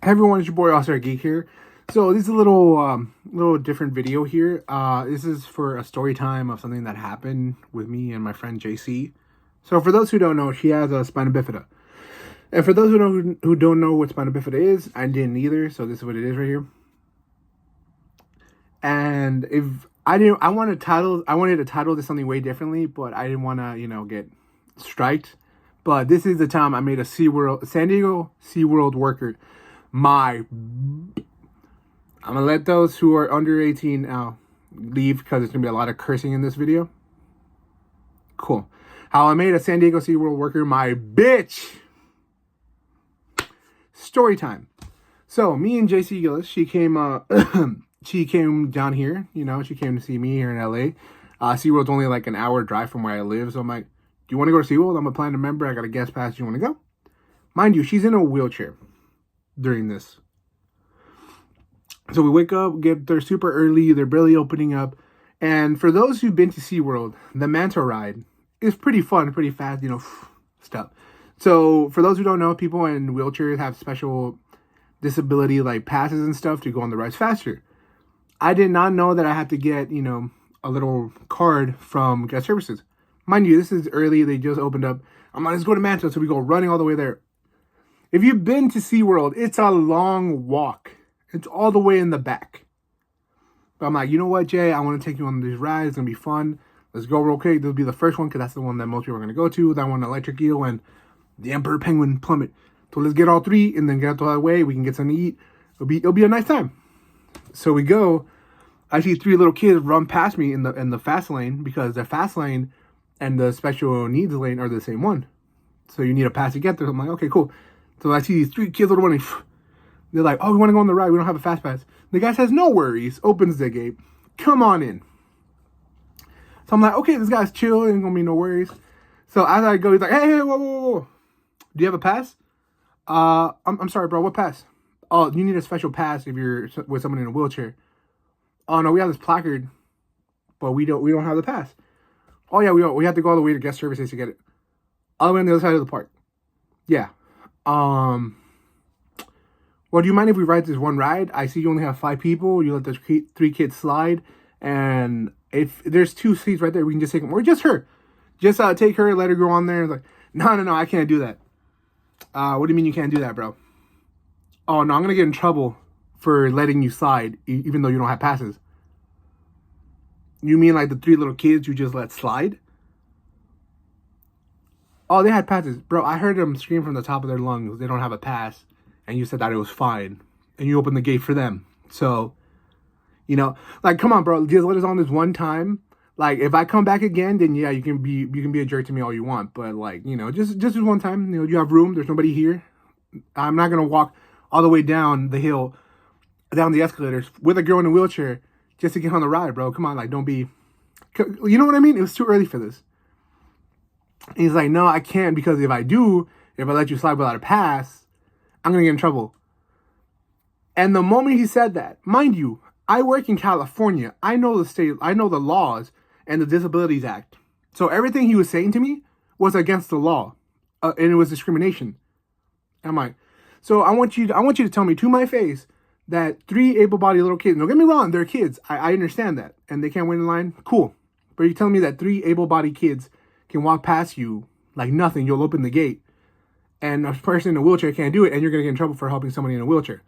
Hey everyone, it's your boy all.star geek here. So this is a little different video here. This is for a story time of something that happened with me and my friend JC. So for those who don't know, she has a spina bifida. And for those who don't know what spina bifida is, I didn't either. So this is what it is right here. And if I didn't, I wanted to title this something way differently, but I didn't want to, get striked. But this is the time I made a San Diego SeaWorld worker. I'm gonna let those who are under 18 now leave because there's gonna be a lot of cursing in this video. Cool. How I made a San Diego SeaWorld worker my bitch. Story time. So me and JC Gillis, she came she came down here, she came to see me here in LA. SeaWorld's only like an hour drive from where I live, so I'm like, do you want to go to SeaWorld? I'm a platinum member, I got a guest pass, do you want to go? Mind you, she's in a wheelchair during this. So we wake up, get there super early, they're barely opening up. And for those who've been to SeaWorld, the manta ride is pretty fun, pretty fast, stuff. So for those who don't know, people in wheelchairs have special disability like passes and stuff to go on the rides faster. I did not know that I had to get, a little card from guest services. Mind you, this is early, they just opened up. I'm like, let's go to Manta, so we go running all the way there. If you've been to SeaWorld, it's a long walk. It's all the way in the back. But I'm like, you know what, Jay? I want to take you on these rides. It's going to be fun. Let's go real quick. This will be the first one because that's the one that most people are going to go to. That one, Electric Eel and the Emperor Penguin Plummet. So let's get all three and then get out the other way. We can get something to eat. It'll be a nice time. So we go. I see three little kids run past me in the fast lane because the fast lane and the special needs lane are the same one. So you need a pass to get there. I'm like, okay, cool. So I see these three kids little running. They're like, oh, we want to go on the ride. We don't have a fast pass. The guy says, no worries. Opens the gate. Come on in. So I'm like, okay, this guy's chill. Ain't going to be no worries. So as I go, he's like, hey, whoa. Do you have a pass? I'm sorry, bro. What pass? Oh, you need a special pass if you're with someone in a wheelchair. Oh, no, we have this placard, but we don't have the pass. Oh, yeah, we have to go all the way to guest services to get it. All the way on the other side of the park. Yeah. Well, do you mind if we ride this one ride? I see you only have 5 people. You let the 3 kids slide. And if there's 2 seats right there, we can just take them. Or just her. Just take her, let her go on there. It's like, no, I can't do that. What do you mean you can't do that, bro? Oh, no, I'm going to get in trouble for letting you slide, even though you don't have passes. You mean like the 3 little kids you just let slide? Oh, they had passes. Bro, I heard them scream from the top of their lungs. They don't have a pass. And you said that it was fine. And you opened the gate for them. So, like, come on, bro. Just let us on this one time. Like, if I come back again, then yeah, you can be a jerk to me all you want. But like, just this one time, you have room. There's nobody here. I'm not going to walk all the way down the hill, down the escalators with a girl in a wheelchair just to get on the ride, bro. Come on, like, don't be, you know what I mean? It was too early for this. And he's like, no, I can't because if I let you slide without a pass, I'm going to get in trouble. And the moment he said that, mind you, I work in California. I know the state, I know the laws and the Disabilities Act. So everything he was saying to me was against the law. And it was discrimination. And I'm like, so I want you to tell me to my face that 3 able-bodied little kids, don't get me wrong, they're kids. I understand that. And they can't wait in line. Cool. But you're telling me that 3 able-bodied kids can walk past you like nothing. You'll open the gate. And a person in a wheelchair can't do it, and you're going to get in trouble for helping somebody in a wheelchair.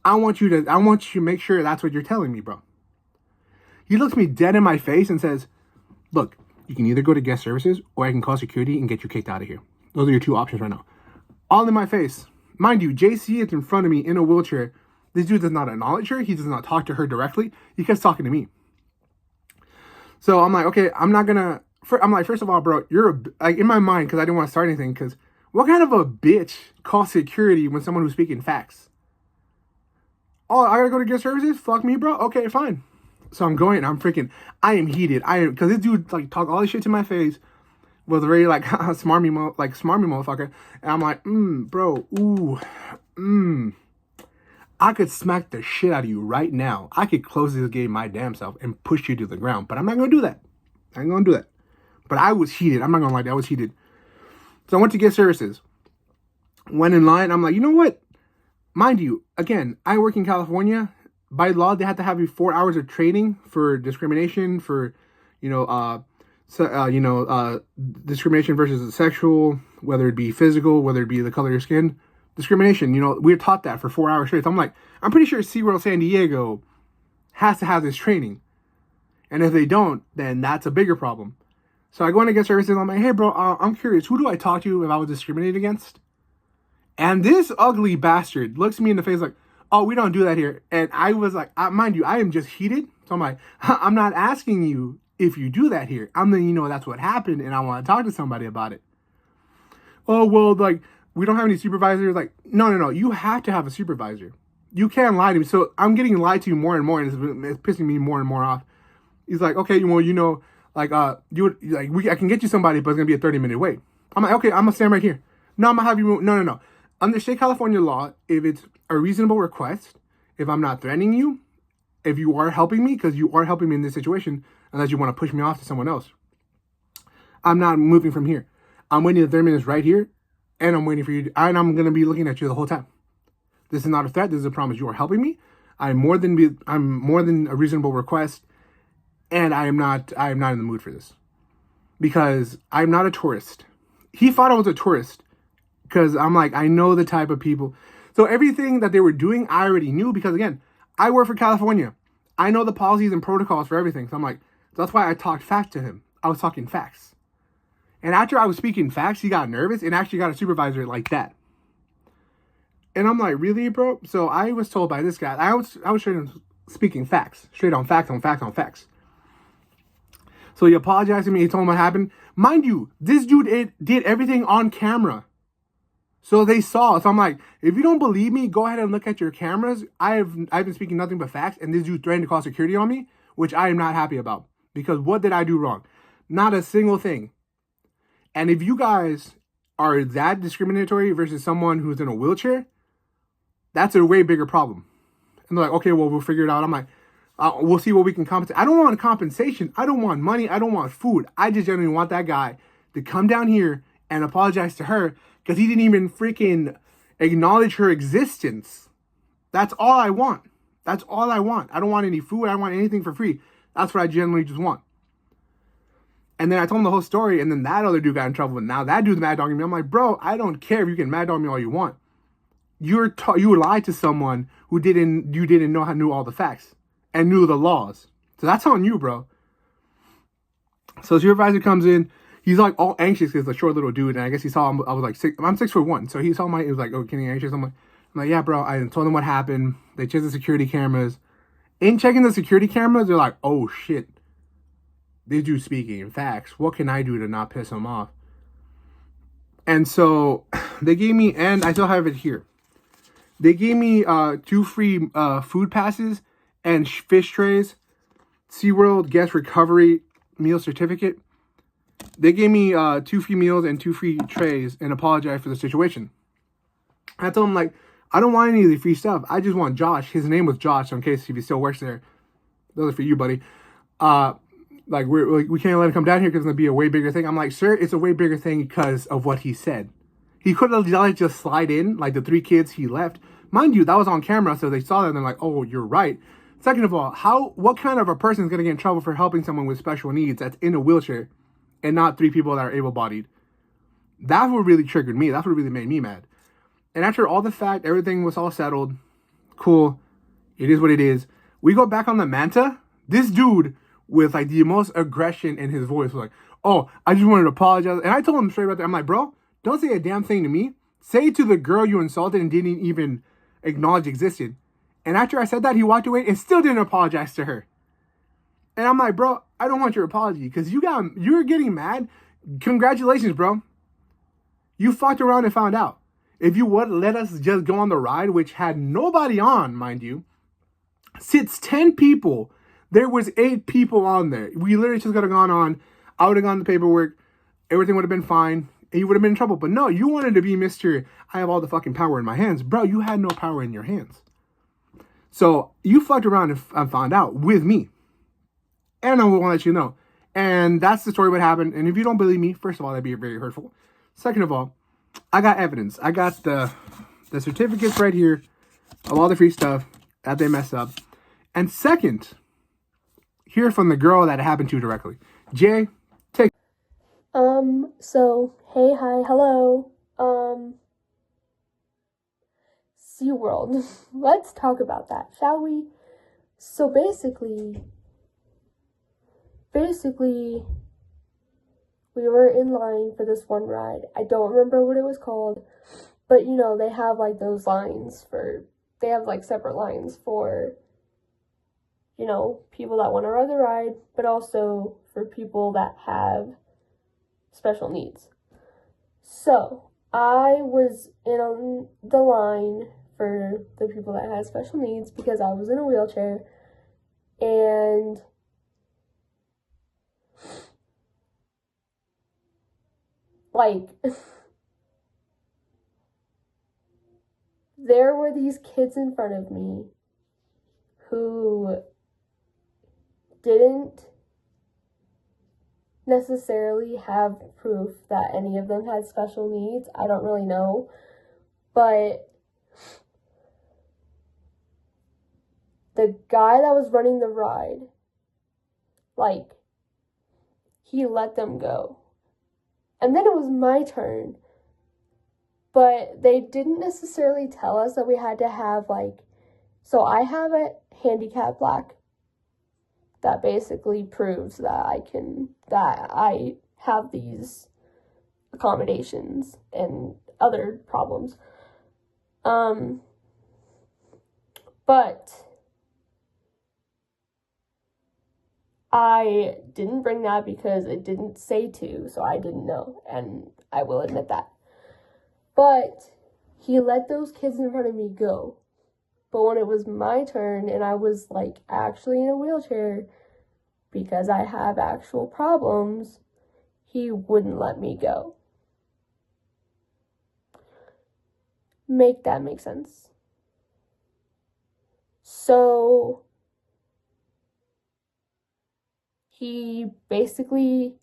I want you to make sure that's what you're telling me, bro. He looks me dead in my face and says, look, you can either go to guest services or I can call security and get you kicked out of here. Those are your 2 options right now. All in my face. Mind you, JC is in front of me in a wheelchair. This dude does not acknowledge her. He does not talk to her directly. He keeps talking to me. So I'm like, okay, I'm not going to... I'm like, first of all, bro, you're like in my mind, because I didn't want to start anything, because what kind of a bitch calls security when someone who's speaking facts? Oh, I gotta go to guest services? Fuck me, bro. Okay, fine. So I'm going, I am heated. Because this dude like talk all this shit to my face, was very like smarmy motherfucker. And I'm like, bro, I could smack the shit out of you right now. I could close this game my damn self and push you to the ground, but I'm not gonna do that. I ain't gonna do that. But I was heated. I'm not gonna lie, I was heated. So I went to get services. Went in line. I'm like, you know what? mind you, again, I work in California. By law, they have to have you 4 hours of training for discrimination, for, you know, discrimination versus sexual, whether it be physical, whether it be the color of your skin. Discrimination, we're taught that for 4 hours straight. So I'm like, I'm pretty sure SeaWorld San Diego has to have this training. And if they don't, then that's a bigger problem. So I go in to get services. I'm like, hey, bro, I'm curious. Who do I talk to if I was discriminated against? And this ugly bastard looks me in the face like, oh, we don't do that here. And I was like, mind you, I am just heated. So I'm like, I'm not asking you if you do that here. I'm letting you know that's what happened, and I want to talk to somebody about it. Oh, well, like, we don't have any supervisors. Like, no. You have to have a supervisor. You can't lie to me. So I'm getting lied to more and more, and it's pissing me more and more off. He's like, okay, well, I can get you somebody, but it's gonna be a 30-minute wait. I'm like, okay, I'm gonna stand right here. No, I'm gonna have you. No. Under state California law, if it's a reasonable request, if I'm not threatening you, if you are helping me, because you are helping me in this situation, unless you want to push me off to someone else, I'm not moving from here. I'm waiting the 30 minutes right here, and I'm waiting for you, and I'm gonna be looking at you the whole time. This is not a threat. This is a promise. You are helping me. I'm more than a reasonable request, and I'm not in the mood for this, because I'm not a tourist. He thought I was a tourist, because I'm like, I know the type of people. So everything that they were doing, I already knew, because again, I work for California. I know the policies and protocols for everything. So I'm like, that's why I talked facts to him. I was talking facts. And after I was speaking facts, he got nervous and actually got a supervisor like that. And I'm like, really, bro? So I was told by this guy, I was straight on speaking facts, straight on facts on facts on facts. So he apologized to me. He told him what happened. Mind you, this dude did everything on camera. So they saw. So I'm like, if you don't believe me, go ahead and look at your cameras. I've been speaking nothing but facts, and this dude threatened to call security on me, which I am not happy about. Because what did I do wrong? Not a single thing. And if you guys are that discriminatory versus someone who's in a wheelchair, that's a way bigger problem. And they're like, okay, well, we'll figure it out. I'm like, we'll see what we can compensate. I don't want a compensation. I don't want money. I don't want food. I just genuinely want that guy to come down here and apologize to her, because he didn't even freaking acknowledge her existence. That's all I want. That's all I want. I don't want any food. I don't want anything for free. That's what I generally just want. And then I told him the whole story, and then that other dude got in trouble. And now that dude's mad dogging me. I'm like, bro, I don't care if you can mad dog me all you want. You lied to someone who knew all the facts and knew the laws. So that's on you, bro. So supervisor comes in. He's like all anxious because he's a short little dude, and I guess he saw him. I was like I'm 6'1", so he saw he was like, oh, getting anxious. I'm like, yeah, bro. I told him what happened. They checked the security cameras. In checking the security cameras, they're like, oh shit, this dude's speaking facts. What can I do to not piss him off? And so they gave me, and I still have it here. They gave me 2 free food passes and fish trays, SeaWorld guest recovery meal certificate. They gave me 2 free meals and 2 free trays and apologized for the situation. I told him, like, I don't want any of the free stuff. I just want Josh. His name was Josh, so in case if he still works there. Those are for you, buddy. We can't let him come down here because it's going to be a way bigger thing. I'm like, sir, it's a way bigger thing because of what he said. He could have just slide in, like the 3 kids he left. Mind you, that was on camera, so they saw that and they're like, oh, you're right. Second of all, what kind of a person is going to get in trouble for helping someone with special needs that's in a wheelchair and not 3 people that are able-bodied? That's what really triggered me. That's what really made me mad. And after all the fact, everything was all settled. Cool. It is what it is. We go back on the Manta. This dude with like the most aggression in his voice was like, oh, I just wanted to apologize. And I told him straight right there, I'm like, bro, don't say a damn thing to me. Say it to the girl you insulted and didn't even acknowledge existed. And after I said that, he walked away and still didn't apologize to her. And I'm like, bro, I don't want your apology because you're getting mad. Congratulations, bro. You fucked around and found out. If you would let us just go on the ride, which had nobody on, mind you, sits 10 people. There was 8 people on there. We literally just could have gone on. I would have gone the paperwork. Everything would have been fine. And you would have been in trouble. But no, you wanted to be Mr. I have all the fucking power in my hands. Bro, you had no power in your hands. So you fucked around and found out with me. And I want to let you know. And that's the story what happened. And if you don't believe me, first of all, that'd be very hurtful. Second of all, I got evidence. I got the certificates right here. of all the free stuff that they mess up. And second, hear from the girl that it happened to directly. Jay, take. So, hey, hi, hello. SeaWorld. Let's talk about that, shall we? So basically, we were in line for this one ride. I don't remember what it was called, but you know, they have like those lines they have like separate lines for, you know, people that want to ride the ride, but also for people that have special needs. So, I was in the line for the people that had special needs because I was in a wheelchair, and like there were these kids in front of me who didn't necessarily have proof that any of them had special needs. I don't really know, but the guy that was running the ride, like, he let them go. And then it was my turn. But they didn't necessarily tell us that we had to have, like, so I have a handicap plaque that basically proves that I have these accommodations and other problems. But I didn't bring that because it didn't say to, so I didn't know, and I will admit that. But he let those kids in front of me go. But when it was my turn and I was like actually in a wheelchair because I have actual problems, he wouldn't let me go. Make that make sense? So he basically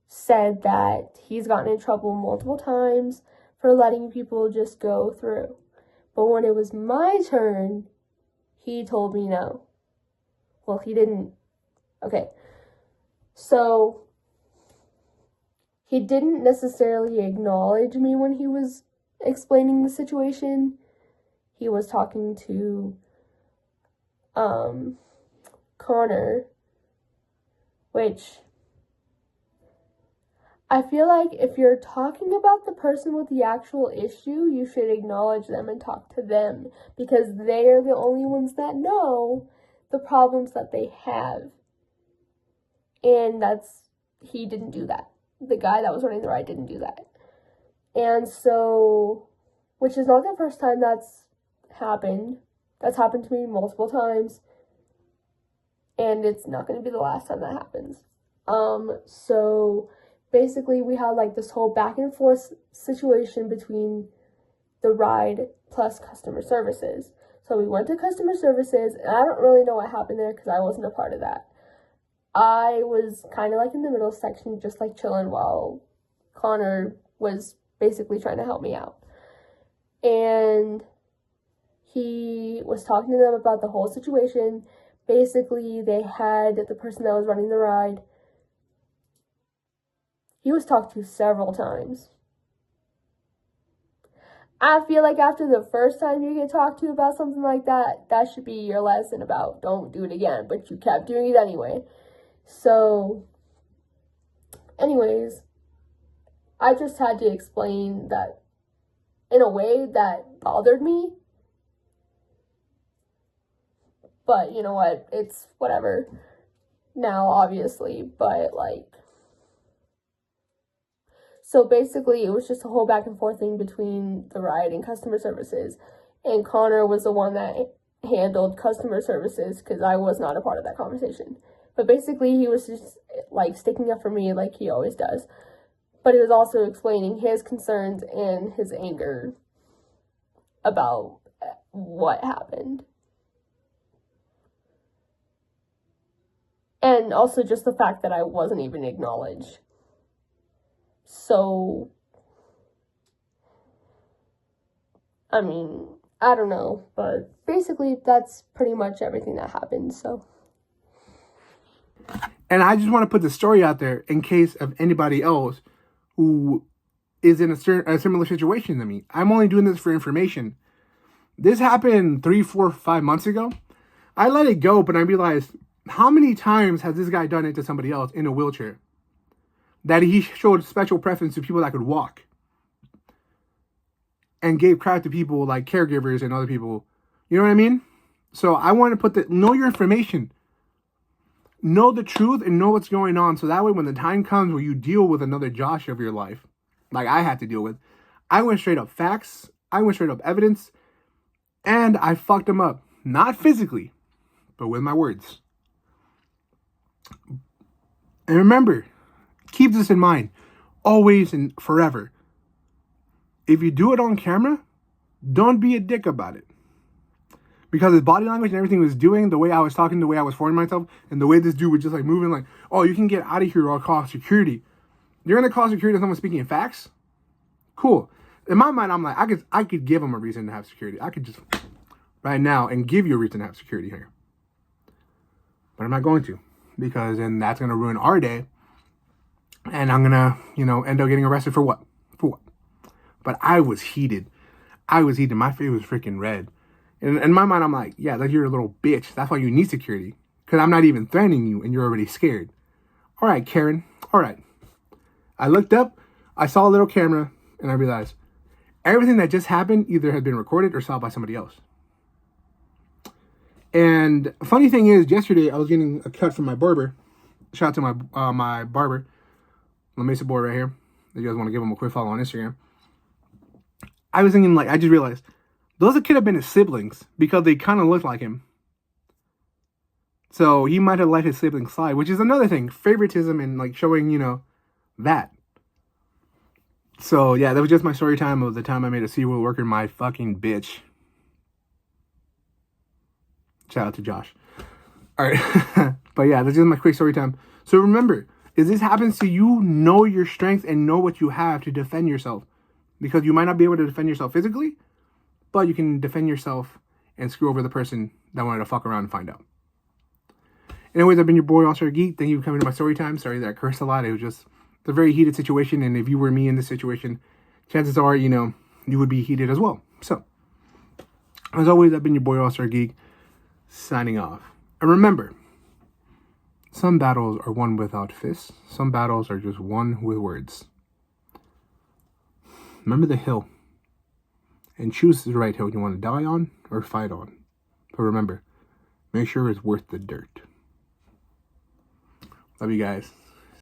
said that he's gotten in trouble multiple times for letting people just go through. But when it was my turn, he told me no. Well, he didn't. Okay. So he didn't necessarily acknowledge me when he was explaining the situation. He was talking to Connor, which I feel like if you're talking about the person with the actual issue, you should acknowledge them and talk to them because they are the only ones that know the problems that they have. And he didn't do that. The guy that was running the ride didn't do that. And so, which is not the first time that's happened. That's happened to me multiple times. And it's not going to be the last time that happens. So basically we had like this whole back and forth situation between the ride plus customer services. So we went to customer services, and I don't really know what happened there because I wasn't a part of that. I was kind of like in the middle section, just like chilling while Connor was basically trying to help me out. And he was talking to them about the whole situation. Basically, they had the person that was running the ride. He was talked to several times. I feel like after the first time you get talked to about something like that, that should be your lesson about don't do it again, but you kept doing it anyway. So, anyways, I just had to explain that in a way that bothered me. But you know what? It's whatever now, obviously, but like, so basically it was just a whole back and forth thing between the ride and customer services, and Connor was the one that handled customer services because I was not a part of that conversation. But basically he was just like sticking up for me like he always does, but he was also explaining his concerns and his anger about what happened. And also just the fact that I wasn't even acknowledged. So, I mean, I don't know, but basically that's pretty much everything that happened, so. And I just want to put the story out there in case of anybody else who is in a similar situation to me. I'm only doing this for information. This happened 3, 4, 5 months ago. I let it go, but I realized, how many times has this guy done it to somebody else in a wheelchair? That he showed special preference to people that could walk. And gave crap to people like caregivers and other people. You know what I mean? So I want to put know your information. Know the truth and know what's going on. So that way when the time comes where you deal with another Josh of your life, like I had to deal with, I went straight up facts. I went straight up evidence. And I fucked him up. Not physically, but with my words. And remember, keep this in mind. Always and forever. If you do it on camera, don't be a dick about it. Because his body language and everything he was doing, the way I was talking, the way I was forming myself, and the way this dude was just like moving like, oh, you can get out of here or I'll call security. You're going to call security if someone's speaking in facts? Cool. In my mind, I'm like, I could give him a reason to have security. I could just, right now, and give you a reason to have security here. But I'm not going to. Because then that's going to ruin our day. And I'm going to, end up getting arrested for what? For what? But I was heated. My face was freaking red. And in my mind, I'm like, yeah, like you're a little bitch. That's why you need security. Because I'm not even threatening you and you're already scared. All right, Karen. All right. I looked up. I saw a little camera. And I realized everything that just happened either had been recorded or saw by somebody else. And funny thing is, yesterday I was getting a cut from my barber. Shout out to my barber. La Mesa Boy right here. If you guys want to give him a quick follow on Instagram. I was thinking, I just realized, those could have been his siblings because they kind of look like him. So he might have let his siblings slide, which is another thing. Favoritism and, showing, that. So, yeah, that was just my story time of the time I made a SeaWorld worker my fucking bitch. Shout out to Josh. All right. But, yeah, that's just my quick story time. So, remember, if this happens to you, know your strengths and know what you have to defend yourself. Because you might not be able to defend yourself physically, but you can defend yourself and screw over the person that wanted to fuck around and find out. Anyways, I've been your boy, all.star.geek. Thank you for coming to my story time. Sorry that I cursed a lot. It was just a very heated situation. And if you were me in this situation, chances are, you would be heated as well. So, as always, I've been your boy, all.star.geek, signing off. And remember, some battles are won without fists. Some battles are just won with words. Remember the hill. And choose the right hill you want to die on or fight on. But remember, make sure it's worth the dirt. Love you guys.